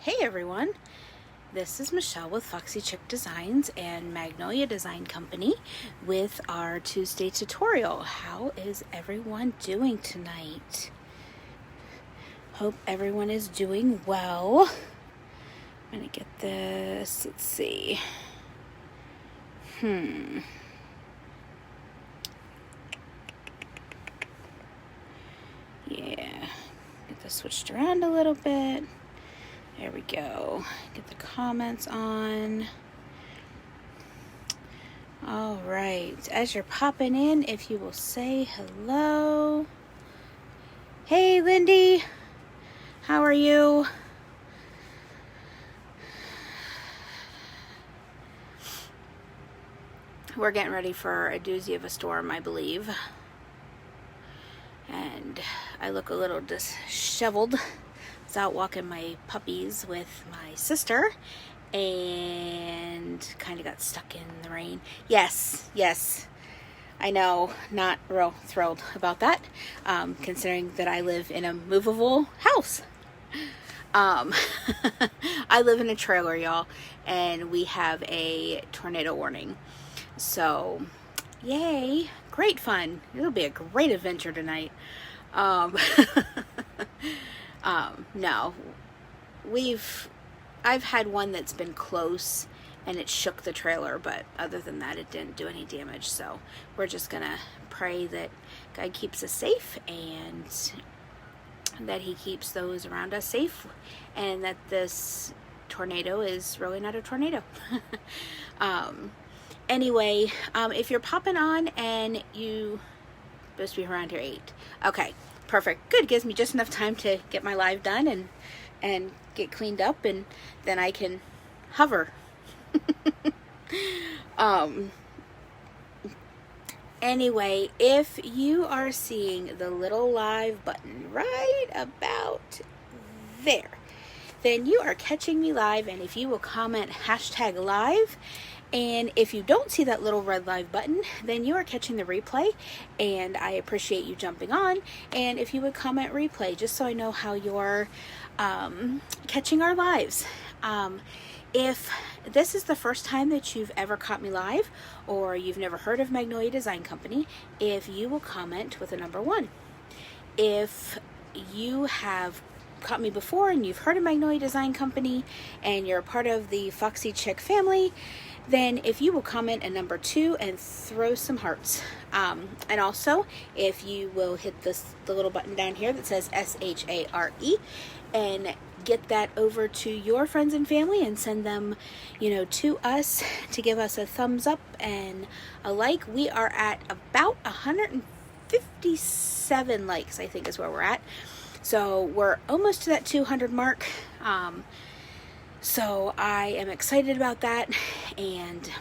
Hey everyone, this is Michelle with Foxy Chick Designs and Magnolia Design Company with our Tuesday tutorial. How is everyone doing tonight? Hope everyone is doing well. I'm gonna get this, let's see. Yeah, get this switched around a little bit. There we go. Get the comments on. All right. As you're popping in, if you will say hello. Hey, Lindy. How are you? We're getting ready for a doozy of a storm, I believe. And I look a little disheveled. I was out walking my puppies with my sister and kind of got stuck in the rain. Yes, I know, not real thrilled about that, considering that I live in a movable house. I live in a trailer, y'all, and we have a tornado warning. So, yay, great fun. It'll be a great adventure tonight. No, I've had one that's been close and it shook the trailer, but other than that, it didn't do any damage. So we're just gonna pray that God keeps us safe and that He keeps those around us safe, and that this tornado is really not a tornado. Anyway, if you're popping on and you supposed to be around here 8. Okay, perfect. Good. Gives me just enough time to get my live done and get cleaned up, and then I can hover. Anyway, if you are seeing the little live button right about there, then you are catching me live. And if you will comment #live, and if you don't see that little red live button, then you are catching the replay, and I appreciate you jumping on. And if you would comment replay, just so I know how you're catching our lives. If this is the first time that you've ever caught me live, or you've never heard of Magnolia Design Company, if you will comment with a number 1. If you have caught me before and you've heard of Magnolia Design Company and you're a part of the Foxy Chick family, then if you will comment a number 2 and throw some hearts. And also, if you will hit the little button down here that says SHARE and get that over to your friends and family and send them, to us to give us a thumbs up and a like. We are at about 157 likes, I think is where we're at. So we're almost to that 200 mark. So I am excited about that, and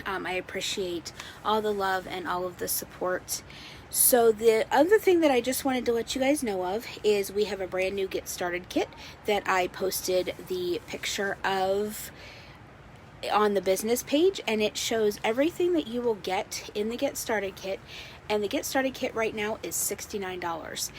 I appreciate all the love and all of the support. So the other thing that I just wanted to let you guys know of is we have a brand new Get Started kit that I posted the picture of on the business page, and it shows everything that you will get in the Get Started kit. And the Get Started kit right now is $69.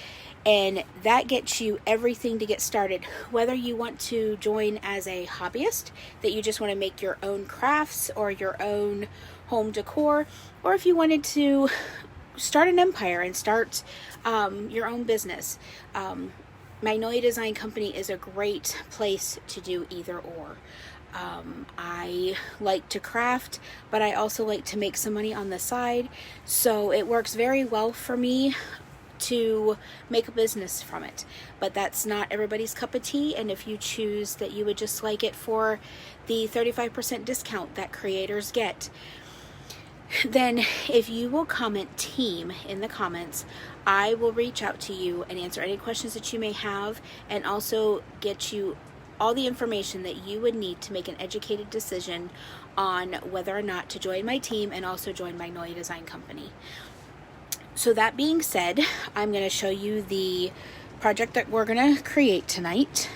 And that gets you everything to get started. Whether you want to join as a hobbyist, that you just want to make your own crafts or your own home decor, or if you wanted to start an empire and start your own business, Magnolia Design Company is a great place to do either or. I like to craft, but I also like to make some money on the side, so it works very well for me to make a business from it. But that's not everybody's cup of tea, and if you choose that you would just like it for the 35% discount that creators get, then if you will comment team in the comments, I will reach out to you and answer any questions that you may have, and also get you all the information that you would need to make an educated decision on whether or not to join my team and also join Magnolia Design Company. So that being said, I'm going to show you the project that we're going to create tonight.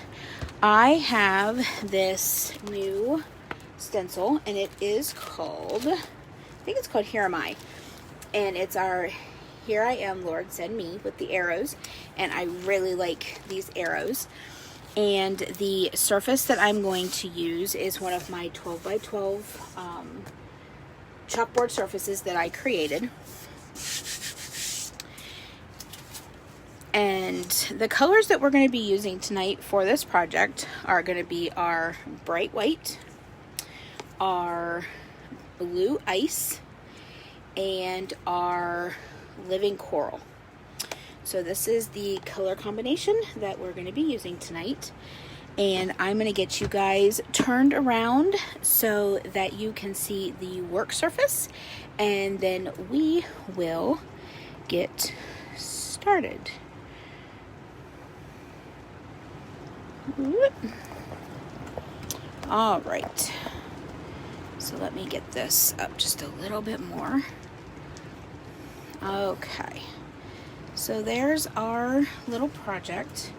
I have this new stencil, and it is called, I think it's called Here Am I. And it's our Here I Am, Lord, Send Me, with the arrows. And I really like these arrows. And the surface that I'm going to use is one of my 12 by 12 chalkboard surfaces that I created. And the colors that we're going to be using tonight for this project are going to be our bright white, our blue ice, and our living coral. So this is the color combination that we're going to be using tonight. And I'm going to get you guys turned around so that you can see the work surface. And then we will get started. All right. So let me get this up just a little bit more. Okay. So there's our little project,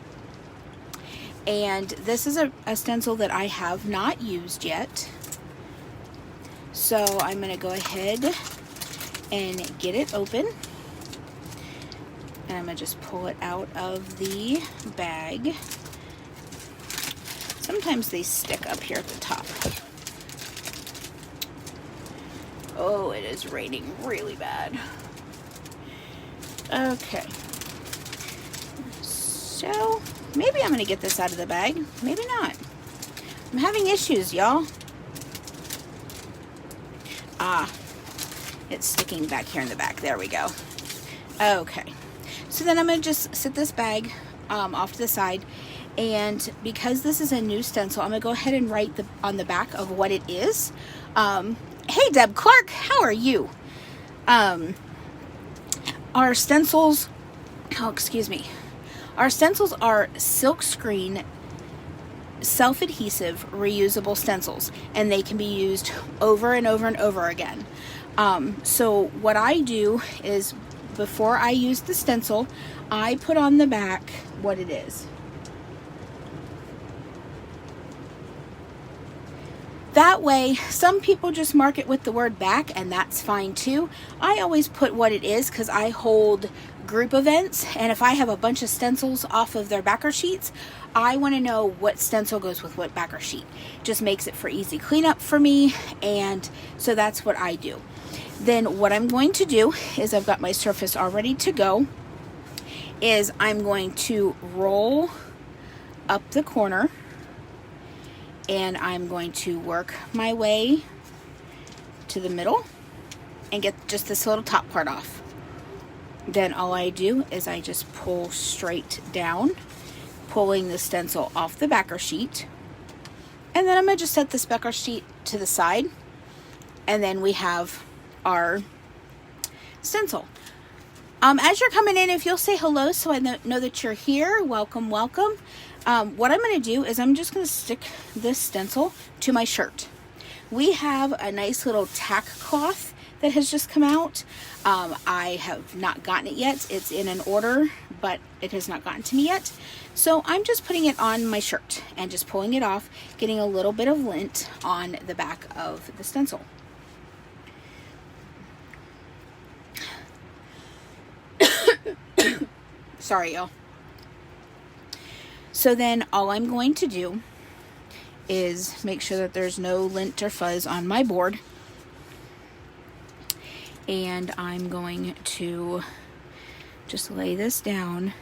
and this is a stencil that I have not used yet. So I'm going to go ahead and get it open, and I'm going to just pull it out of the bag. Sometimes they stick up here at the top. Oh, it is raining really bad. Okay, so maybe I'm going to get this out of the bag, maybe not. I'm having issues, y'all. It's sticking back here in the back. There we go. Okay, so then I'm going to just sit this bag off to the side, and because this is a new stencil, I'm going to go ahead and write on the back of what it is. Hey, Deb Clark, how are you? Our stencils, our stencils are silkscreen, self-adhesive, reusable stencils, and they can be used over and over and over again. So what I do is, before I use the stencil, I put on the back what it is. That way, some people just mark it with the word back, and that's fine too. I always put what it is because I hold group events, and if I have a bunch of stencils off of their backer sheets, I want to know what stencil goes with what backer sheet. Just makes it for easy cleanup for me, and so that's what I do. Then what I'm going to do is, I've got my surface all ready to go, is I'm going to roll up the corner, and I'm going to work my way to the middle and get just this little top part off. Then all I do is I just pull straight down, pulling the stencil off the backer sheet. And then I'm going to just set this backer sheet to the side. And then we have our stencil. As you're coming in, if you'll say hello so I know that you're here, welcome, welcome. What I'm going to do is I'm just going to stick this stencil to my shirt. We have a nice little tack cloth that has just come out. I have not gotten it yet. It's in an order, but it has not gotten to me yet. So I'm just putting it on my shirt and just pulling it off, getting a little bit of lint on the back of the stencil. Sorry, y'all. So then all I'm going to do is make sure that there's no lint or fuzz on my board. And I'm going to just lay this down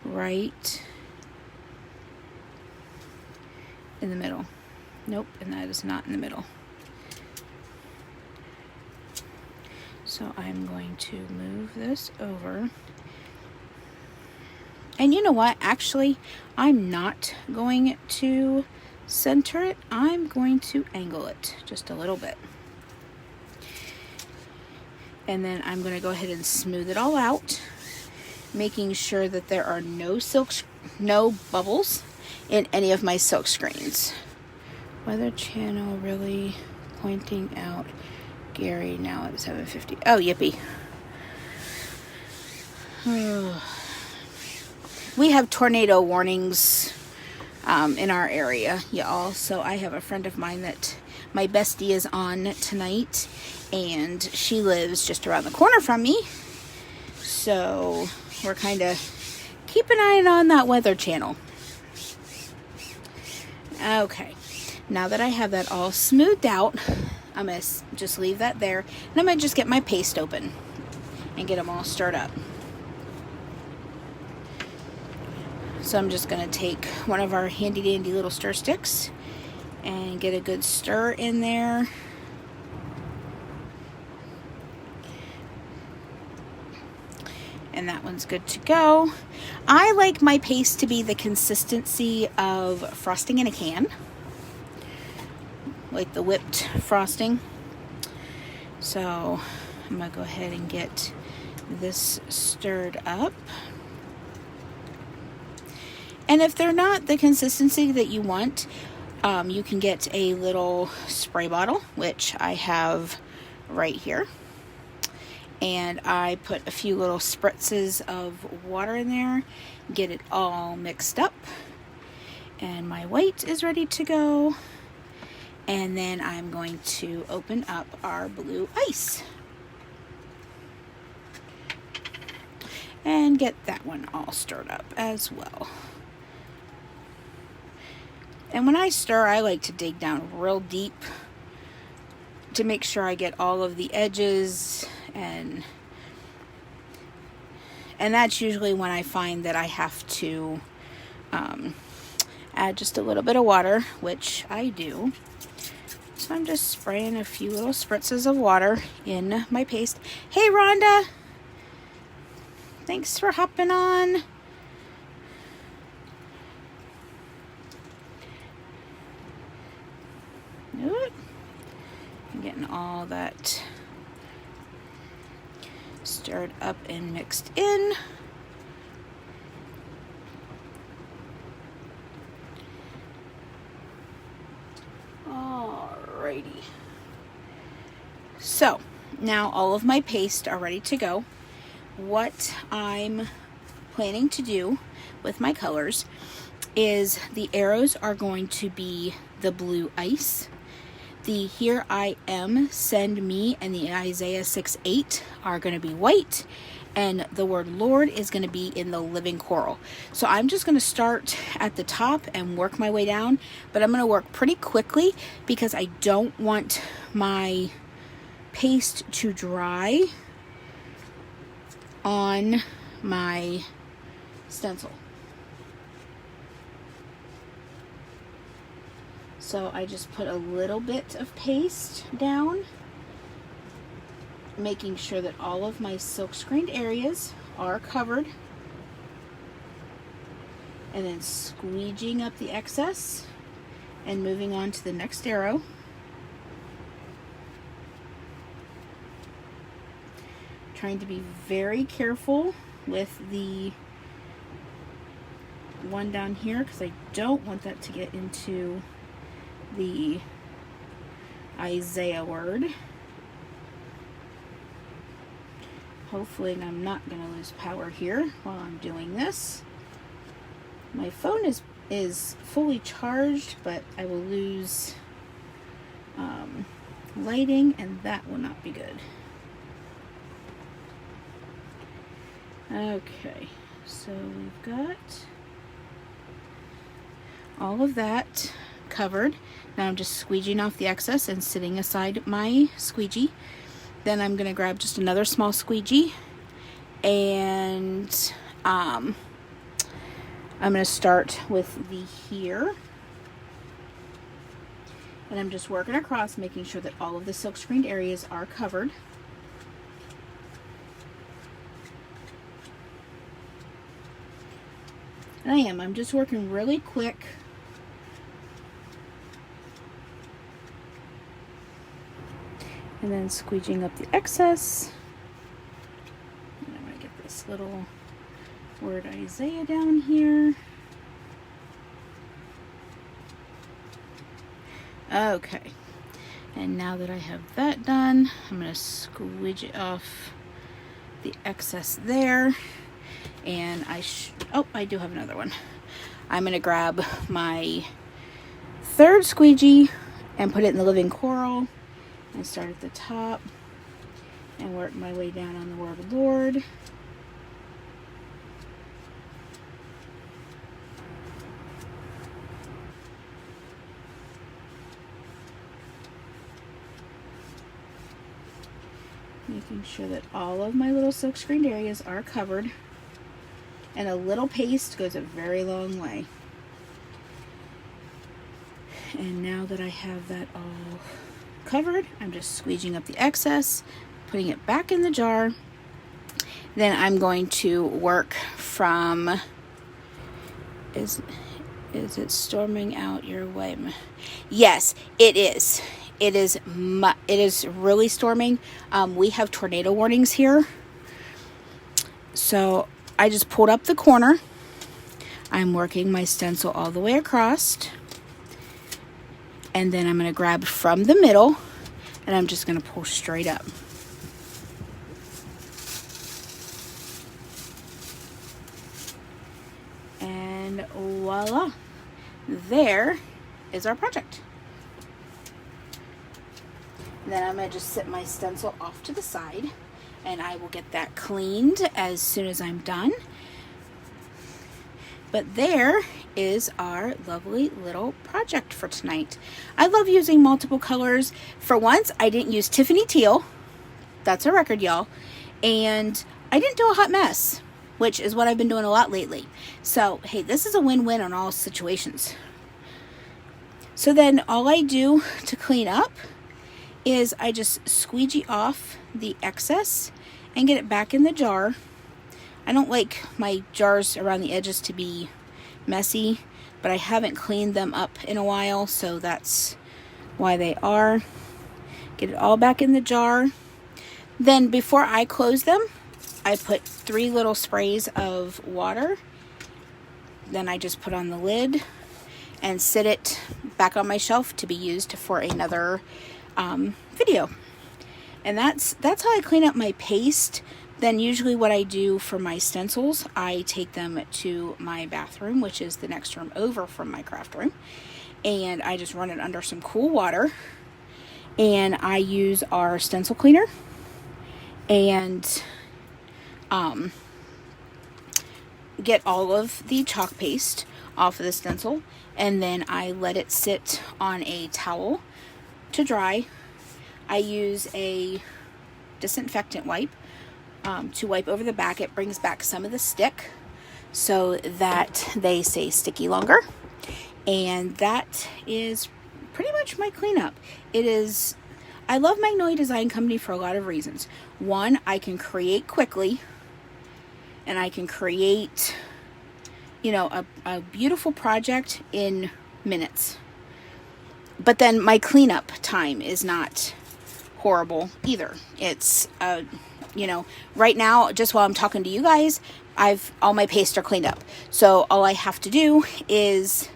right in the middle. Nope, and that is not in the middle. So I'm going to move this over. And you know what? Actually, I'm not going to center it. I'm going to angle it just a little bit. And then I'm going to go ahead and smooth it all out, making sure that there are no bubbles in any of my silk screens. Weather channel really pointing out Gary now at 7:50. Oh, yippee. We have tornado warnings in our area, y'all. So I have a friend of mine that my bestie is on tonight, and she lives just around the corner from me. So we're kind of keep an eye on that Weather Channel. Okay, now that I have that all smoothed out, I'm going to just leave that there, and I'm going to just get my paste open and get them all stirred up. So I'm just going to take one of our handy dandy little stir sticks and get a good stir in there. And that one's good to go. I like my paste to be the consistency of frosting in a can, like the whipped frosting. So I'm gonna go ahead and get this stirred up. And if they're not the consistency that you want, you can get a little spray bottle, which I have right here. And I put a few little spritzes of water in there, get it all mixed up. And my white is ready to go. And then I'm going to open up our blue ice. And get that one all stirred up as well. And when I stir, I like to dig down real deep to make sure I get all of the edges, and that's usually when I find that I have to add just a little bit of water, which I do. So I'm just spraying a few little spritzes of water in my paste. Hey Rhonda, thanks for hopping on. I'm getting all that stirred up and mixed in. Alrighty. So now all of my paste are ready to go. What I'm planning to do with my colors is the arrows are going to be the blue ice. The Here I Am, Send Me, and the Isaiah 6:8 are going to be white, and the word Lord is going to be in the living coral. So I'm just going to start at the top and work my way down, but I'm going to work pretty quickly because I don't want my paste to dry on my stencil. So I just put a little bit of paste down, making sure that all of my silk screened areas are covered, and then squeegeeing up the excess and moving on to the next arrow. Trying to be very careful with the one down here because I don't want that to get into the Isaiah word. Hopefully I'm not going to lose power here while I'm doing this. My phone is fully charged, but I will lose lighting, and that will not be good. Okay, so we've got all of that covered. Now I'm just squeegeeing off the excess and sitting aside my squeegee. Then I'm going to grab just another small squeegee, and I'm going to start with the here, and I'm just working across, making sure that all of the silk screened areas are covered. And I'm just working really quick. And then squeegeeing up the excess. And I'm going to get this little word Isaiah down here. Okay. And now that I have that done, I'm going to squeegee off the excess there. And I do have another one. I'm going to grab my third squeegee and put it in the living coral. And start at the top and work my way down on the word Lord. Making sure that all of my little silk screened areas are covered. And a little paste goes a very long way. And now that I have that all covered, I'm just squeegeing up the excess, putting it back in the jar. Then I'm going to work from, is it storming out your way? Yes, it is. It is really storming. We have tornado warnings here. So I just pulled up the corner. I'm working my stencil all the way across. And then I'm going to grab from the middle and I'm just going to pull straight up. And voila, there is our project. Then I'm going to just sit my stencil off to the side and I will get that cleaned as soon as I'm done. But there is our lovely little project for tonight. I love using multiple colors. For once, I didn't use Tiffany Teal. That's a record, y'all. And I didn't do a hot mess, which is what I've been doing a lot lately. So, hey, this is a win-win on all situations. So then all I do to clean up is I just squeegee off the excess and get it back in the jar. I don't like my jars around the edges to be messy, but I haven't cleaned them up in a while, so that's why they are. Get it all back in the jar. Then before I close them, I put 3 little sprays of water. Then I just put on the lid and sit it back on my shelf to be used for another video. And that's how I clean up my paste. Then usually what I do for my stencils, I take them to my bathroom, which is the next room over from my craft room, and I just run it under some cool water, and I use our stencil cleaner and get all of the chalk paste off of the stencil, and then I let it sit on a towel to dry. I use a disinfectant wipe to wipe over the back. It brings back some of the stick so that they stay sticky longer. And that is pretty much my cleanup. I love Magnolia Design Company for a lot of reasons. One, I can create quickly, and I can create, a beautiful project in minutes. But then my cleanup time is not horrible either. It's right now, just while I'm talking to you guys, all my pastes are cleaned up. So all I have to do is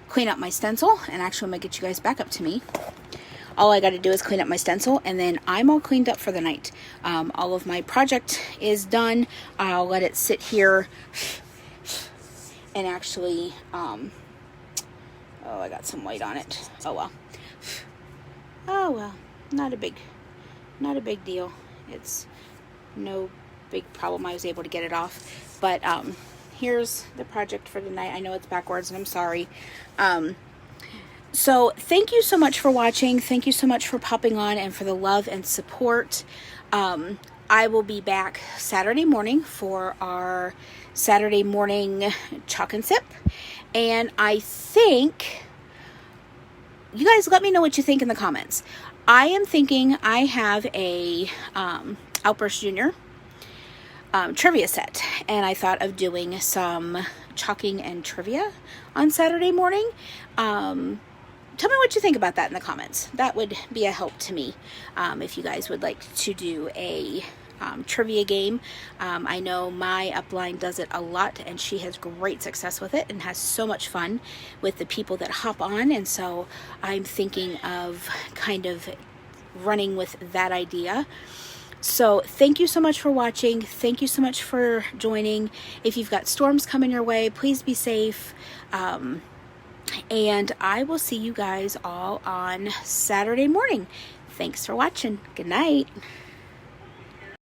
clean up my stencil, and actually I'm gonna get you guys back up to me. All I got to do is clean up my stencil, and then I'm all cleaned up for the night. All of my project is done. I'll let it sit here and actually, oh, I got some white on it. Oh well, not a big deal. It's no big problem. I was able to get it off. But here's the project for tonight. I know it's backwards, and I'm sorry. So thank you so much for watching. Thank you so much for popping on and for the love and support. I will be back Saturday morning for our Saturday morning chalk and sip. And I think, you guys let me know what you think in the comments. I am thinking I have a Outburst Junior trivia set, and I thought of doing some chalking and trivia on Saturday morning. Tell me what you think about that in the comments. That would be a help to me if you guys would like to do a trivia game. I know my upline does it a lot, and she has great success with it and has so much fun with the people that hop on, and so I'm thinking of kind of running with that idea. So thank you so much for watching. Thank you so much for joining. If you've got storms coming your way, please be safe. And I will see you guys all on Saturday morning. Thanks for watching. Good night.